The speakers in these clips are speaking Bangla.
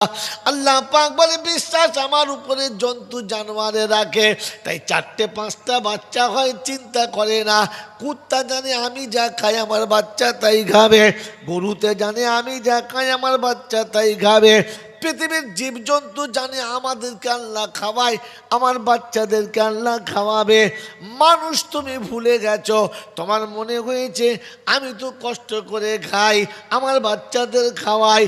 আল্লাহ পাক বলে বিশ্বাস আমার উপরে জন্তু জানোয়ারে রাখে, তাই 4-5টা বাচ্চা হয় চিন্তা করে না। কুত্তা জানে আমি যা খাই আমার বাচ্চা তাই খাবে, গরুতে জানে আমি যা খাই আমার বাচ্চা তাই খাবে, পৃথিবীর জীবজন্তু জানে আমাদেরকে আল্লাহ খাওয়ায় আমার বাচ্চাদেরকে আল্লাহ খাওয়াবে। মানুষ তুমি ভুলে গেছো, তোমার মনে হয়েছে আমি তো কষ্ট করে খাই আমার বাচ্চাদের খাওয়াই,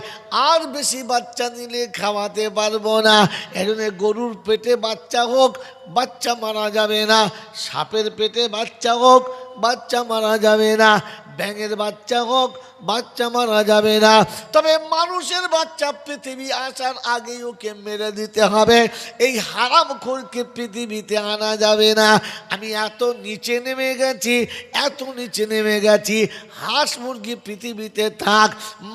আর বেশি বাচ্চা নিলে খাওয়াতে পারবো না, এজন্য গরুর পেটে বাচ্চা হোক বাচ্চা মারা যাবে না, সাপের পেটে বাচ্চা হোক বাচ্চা মারা যাবে না, ব্যাঙের বাচ্চা হোক বাচ্চা মারা যাবে না, তবে মানুষের বাচ্চা পৃথিবী আসার আগেই ওকে মেরে দিতে হবে। এই হারামখোরকে পৃথিবীতে আনা যাবে না। আমি এত নিচে নেমে গেছি, এত নিচে নেমে গেছি, হাঁস মুরগি পৃথিবীতে থাক,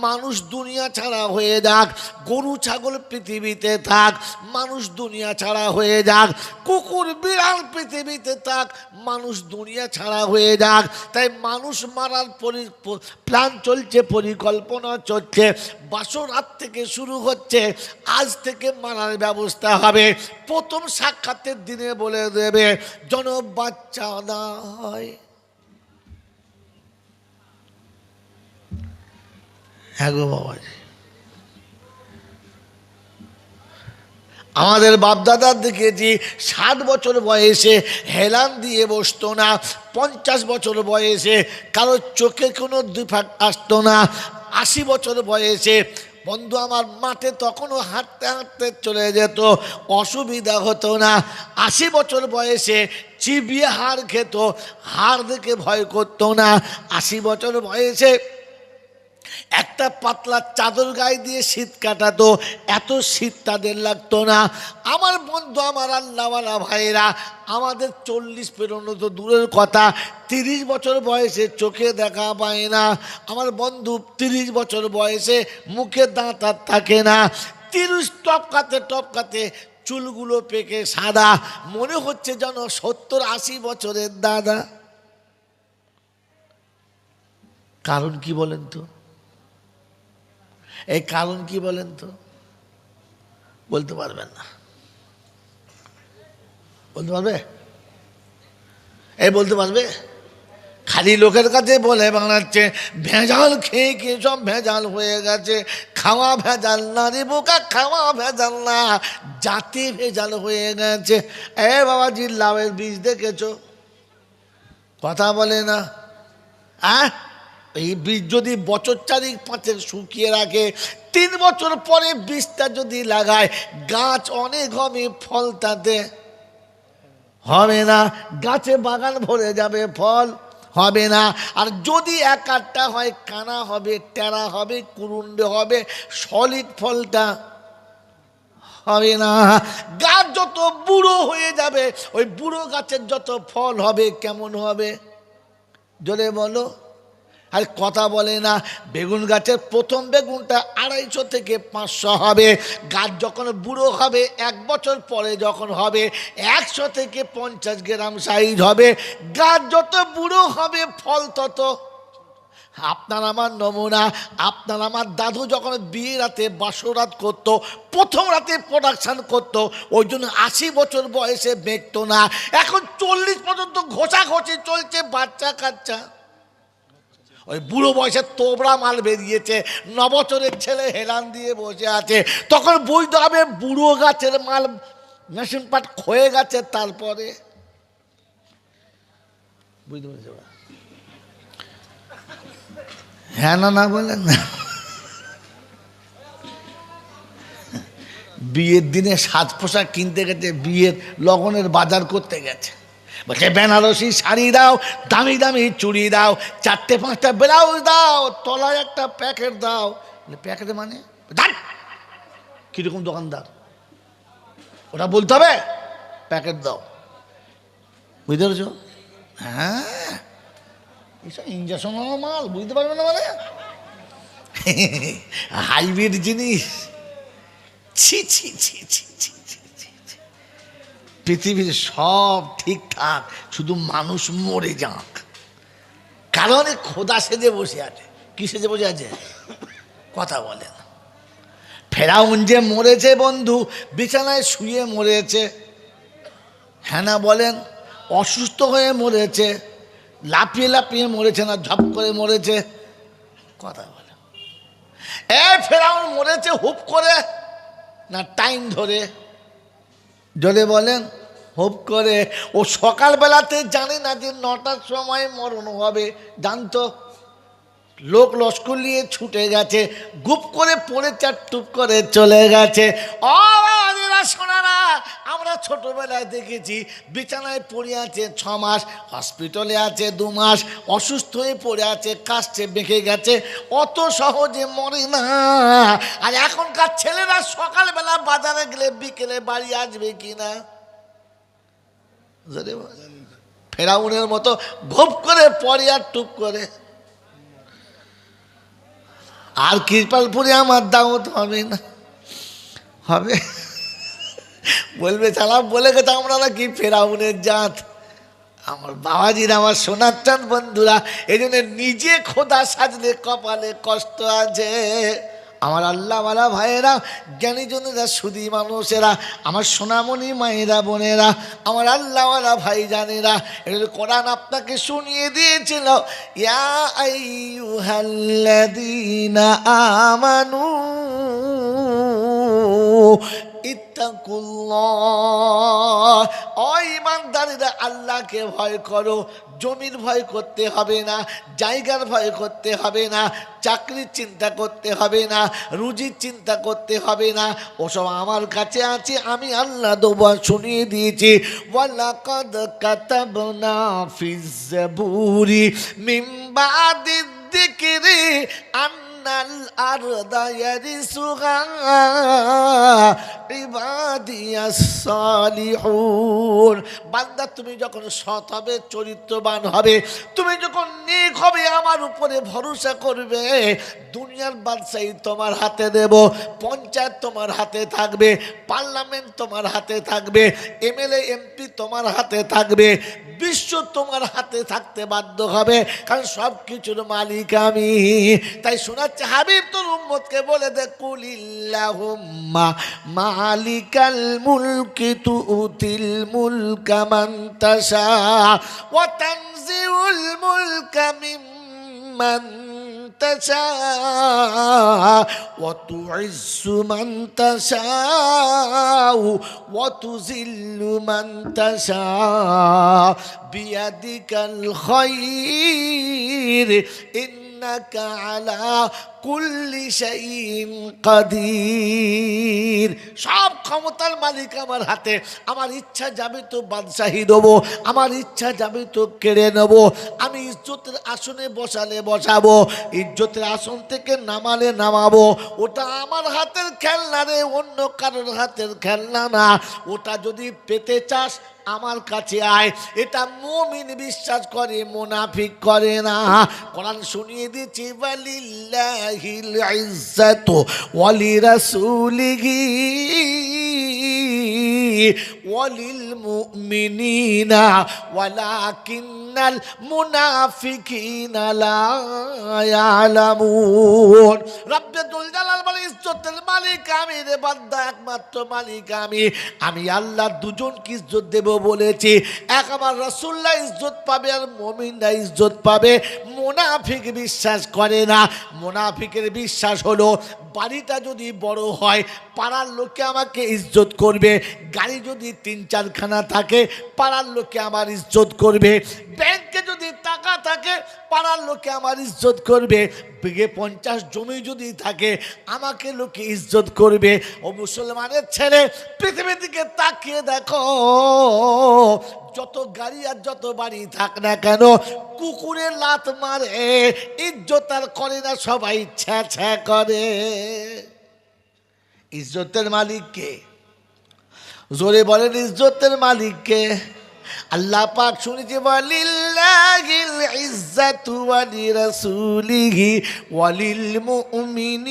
মানুষ দুনিয়া ছাড়া হয়ে যাক, গরু ছাগল পৃথিবীতে থাক, মানুষ দুনিয়া ছাড়া হয়ে যাক, কুকুর বিড়াল পৃথিবীতে থাক, মানুষ দুনিয়া ছাড়া হয়ে যাক। তাই মানুষ মারার প্ল্যান চলছে, পরিকল্পনা চলছে, বাসরাত থেকে শুরু হচ্ছে, আজ থেকে মারার ব্যবস্থা হবে। প্রথম সাক্ষাতের দিনে বলে দেবে যেন বাচ্চা না হয়। হ্যাঁ গো বাবাজি, আমাদের বাপদাদার দেখেছি 60 বছর বয়সে হেলান দিয়ে বসতো না, 50 বছর বয়সে কারোর চোখে কোনো দুফাক আসতো না, 80 বছর বয়সে বন্ধু আমার মাঠে তখনও হাঁটতে হাঁটতে চলে যেত, অসুবিধা হতো না। 80 বছর বয়সে চিবিয়ে হাড় খেত, হাড় দেখে ভয় করতো না। 80 বছর বয়সে একটা পাতলা চাদর গায়ে দিয়ে শীত কাটাতো, এত শীত তাদের লাগতো না। আমার বন্ধু আমার আল্লাহওয়ালা ভাইরা, আমাদের 40 পেরোনো তো দূরের কথা, 30 বছর বয়সে চোখে দেখা পায় না। আমার বন্ধু 30 বছর বয়সে মুখে দাঁত আর থাকে না, 30 টপকাতে টপকাতে চুলগুলো পেকে সাদা, মনে হচ্ছে যেন 70-80 বছরের দাদা। কারণ কি বলেন তো? এই কারণ কি বলেন তো? বলতে পারবেন না? বলতে পারবে? এই বলতে পারবে? খালি লোকের কাছে বলে বাংলাচ্ছে ভেজাল খেয়ে খেয়ে সব ভেজাল হয়ে গেছে, খাওয়া ভেজাল না রে বোকা, খাওয়া ভেজাল না, জাতি ভেজাল হয়ে গেছে। এ বাবাজি লাউয়ের বীজ দেখেছো? কথা বলে না। এই বীজ যদি বছর 4-5 শুকিয়ে রাখে, 3 বছর পরে বীজটা যদি লাগায়, গাছ অনেক হবে, ফল তাতে হবে না, গাছে বাগান ভরে যাবে, ফল হবে না। আর যদি এক আধটা হয়, কানা হবে, টেরা হবে, কুরুন্ডে হবে, সলিড ফলটা হবে না। গাছ যত বুড়ো হয়ে যাবে, ওই বুড়ো গাছের যত ফল হবে কেমন হবে জোরে বলো? আর কথা বলে না। বেগুন গাছের প্রথম বেগুনটা 250 থেকে 500 হবে, গাছ যখন বুড়ো হবে 1 বছর পরে যখন হবে 100 থেকে 50 গ্রাম সাইজ হবে। গাছ যত বুড়ো হবে ফল তত। আপনার আমার নমুনা, আপনার আমার দাদু যখন বিয়ে রাতে বাসরাত করতো, প্রথম রাতে প্রোডাকশান করতো, ওই জন্য 80 বছর বয়সে বেঁকতো না। এখন 40 পর্যন্ত ঘষাঘষি চলছে, বাচ্চা কাচ্চা। ওই বুড়ো বয়সে তোবড়া মাল বেরিয়েছে, 9 বছরের ছেলে হেলান দিয়ে বসে আছে, তখন বুঝতে হবে বুড়ো গাছের মাল মেশিন পাট ক্ষয়ে গেছে। তারপরে বুঝতে পেরেছে? হ্যাঁ না না বলেন না। বিয়ের দিনে সাজ পোশাক কিনতে গেছে, বিয়ের লগনের বাজার করতে গেছে, বলছে বেনারসি শাড়ি দাও, দামি দামি চুড়ি দাও, 4-5টা ব্লাউজ দাও, তলায় একটা প্যাকেট দাও। প্যাকেটে মানে কিরকম দোকানদার ওটা বলতে হবে, প্যাকেট দাও। বুঝতে পেরেছ? হ্যাঁ, এইসব ইঞ্জেকশন মাল, বুঝতে পারবে না মানে হাইব্রিড জিনিস। ছি ছি ছি ছি ছি ছি ছি। পৃথিবীর সব ঠিকঠাক, শুধু মানুষ মরে যাক। কারণ খোদা সেজে বসে আছে। কি সেজে বসে আছে? কথা বলেন। ফেরাউন যে মরেছে বন্ধু, বিছানায় শুয়ে মরেছে, হ্যাঁ না বলেন? অসুস্থ হয়ে মরেছে, লাফিয়ে লাফিয়ে মরেছে না ঝপ করে মরেছে? কথা বলে। ফেরাউন মরেছে হুপ করে না টাইম ধরে? যদি বলেন হুপ করে। ও সকালবেলাতে জানে না যে 9টার সময় মরণ হবে, জানতো? লোক লস্কর নিয়ে ছুটে গেছে, গুপ করে পড়ে টুপ করে চলে গেছে। শোনারা, আমরা ছোটবেলায় দেখেছি বিছানায় পড়ে আছে 6 মাস, হসপিটালে আছে 2 মাস, অসুস্থ হয়ে পড়ে আছে, কাশছে বেঁকে গেছে, অত সহজে মরে না। আর এখনকার ছেলেরা সকালবেলা বাজারে গেলে বিকেলে বাড়ি আসবে কিনা? ফেরাউনের মতো গুপ করে পড়ে আর টুপ করে। আর কৃপালপুরে আমার দাওয়াত হবে না? হবে? বলবে চালা বলে গেছে আমরা নাকি ফেরাউনের জাত। আমার বাবাজির, আমার সোনার চাঁদ বন্ধুরা, এই জন্য নিজে খোদা সাজলে কপালে কষ্ট আছে। আমার আল্লাহওয়ালা ভাইয়েরা, জ্ঞানীজনেরা, সুধী মানুষেরা, আমার সোনামণি মায়েরা, বোনেরা, আমার আল্লাহওয়ালা ভাই জানেরা, এটা কোরআন আপনাকে শুনিয়ে দিয়েছিল। ইয়া আইয়ুহাল্লাযীনা আমানু ইত্তাকুল্লাহ, ও ঈমানদারেরা আল্লাহকে ভয় করো। জমির ভয় করতে হবে না, জায়গার ভয় করতে হবে না, চাকরির চিন্তা করতে হবে না, রুজির চিন্তা করতে হবে না, ওসব আমার কাছে আছে, আমি আল্লাহ দোয়া শুনিয়ে দিয়েছি। ওয়ালাকাদ কাতাবনা ফিজ জাবুরি মিন বাদিদ যিকরি আন্নাল আরদা ইয়ারিসুহা ইবাদিয়াস সালিহুন। বান্দা, তুমি যখন সৎ হবে, চরিত্রবান হবে, তুমি যখন নেক হবে, আমার উপরে ভরসা করবে, দুনিয়ার বাদশাহী তোমার হাতে দেব, পঞ্চায়েত তোমার হাতে থাকবে, পার্লামেন্ট তোমার হাতে থাকবে, এমএলএ এমপি তোমার হাতে থাকবে, বিশ্ব তোমার হাতে থাকতে বাধ্য হবে, কারণ সব কিছুর মালিক আমি। তাই শোনাচ্ছে হাবিব তোর উম্মতকে বলে দে, কুলিল্লাহুম্মা মালিকাল মুলকি তুতিল মুলকা মান তাশা ওয়া তানজিউল মুলকা মিম্মান তাশা ওয়া তুইজ্জু মান তাশা ওয়া তুযিল্লু মান তাশা বিয়াদিকাল খায়র ইন্নাকা আলা কুল্লি শাইইন কাদির। সব ক্ষমতার মালিক আমার হাতে। আমার ইচ্ছা যাবে তো বাদশাহী দেবো, আমার ইচ্ছা যাবে তো কেড়ে নেব। আমি ইজ্জতের আসনে বসালে বসাবো, ইজ্জতের আসন থেকে নামালে নামাবো। ওটা আমার হাতের খেলনা রে, অন্য কারোর হাতের খেলনা না। ওটা যদি পেতে চাস আমার কাছে আয়। এটা মুমিন বিশ্বাস করে, মুনাফিক করে না। কোরআন শুনিয়ে দিয়েছি, ওয়ালিল্লাহিল ইজ্জাতু ওয়ালিরাসূলিহি ওয়ালিল মুমিনিনা ওয়ালাকিন্নাল মুনাফিকিনা লা ইয়ালামুন। রব্বুল জালাল বলে, ইজ্জতের মালিক আমি রে বান্দা, একমাত্র মালিক আমি। আমি আল্লাহ দুজনকে ইজ্জত দেব বলেছি। এক আমার রাসূলুল্লাহ ইজ্জত পাবে আর মুমিনরা ইজ্জত পাবে। মুনাফিক বিশ্বাস করে না। মুনাফিকের বিশ্বাস হলো, বাড়িটা যদি বড় হয় পাড়ার লোকে আমাকে ইজ্জত করবে, গাড়ি যদি 3-4খানা থাকে পাড়ার লোকে আমার ইজ্জত করবে, ব্যাংকে যদি টাকা থাকে পাড়ার লোকে আমার ইজ্জত করবে, বিঘে 50 জমি যদি থাকে আমাকে লোকে ইজ্জত করবে। ও মুসলমানের ছেলে, পৃথিবীর দিকে তাকিয়ে দেখো, যত গাড়ি আর যত বাড়ি থাক না কেন, কুকুরের লাত মারে, ইজ্জত আর করে না, সবাই ছ্যা ছ্যা করে। ইজ্জতের মালিক কে? জোরে বলেন, ইজ্জতের মালিক কে? আল্লাহ পাক শুনেছে ওয়ালিল্লাহিল ইজ্জাতু ওয়া লিরাসূলিহি ওয়ালিল মুমিনিন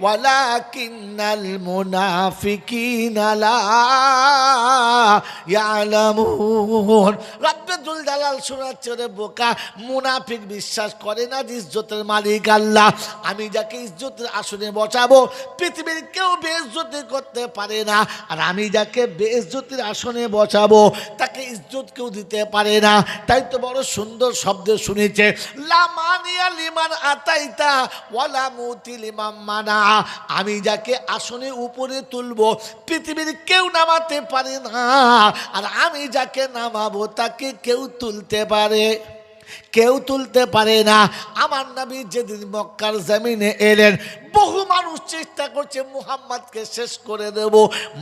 ওয়ালাকিন্নাল মুনাফিকিনা লা ইয়ালামুন। রব্বুল জালাল শোনাচ্ছে রে বোকা, মুনাফিক বিশ্বাস করে না যে ইজ্জতের মালিক আল্লাহ। আমি যাকে ইজ্জতের আসনে বসাবো পৃথিবীর কেউ বেইজ্জতি করতে পারে না, আর আমি যাকে বেইজ্জতির আসনে বসাবো তাকে ইজ্জত কেউ দিতে পারে না। তাই তো বড় সুন্দর শব্দ শুনেছে, লা মানিয়া লিমান আতাইতা ওয়ালা মুতি লিমান মানা। আমি যাকে আসনে উপরে তুলবো পৃথিবীর কেউ নামাতে পারে না, আর আমি যাকে নামাবো তাকে কেউ তুলতে পারে, কেউ তুলতে পারে না। আমার নবী যেদিন মক্কার জমিনে এলেন, বহু মানুষ চেষ্টা করছে মুহাম্মদকে শেষ করে দেব,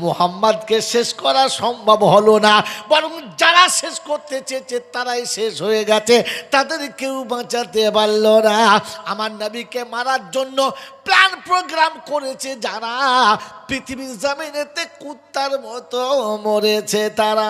মুহাম্মদকে শেষ করা সম্ভব হলো না, বরং যারা শেষ করতে চেয়েছে তারাই শেষ হয়ে গেছে, তাদের কেউ বাঁচাতে পারল না। আমার নবীকে মারার জন্য প্ল্যান প্রোগ্রাম করেছে যারা, পৃথিবীর জমিনেতে কুত্তার মতো মরেছে তারা।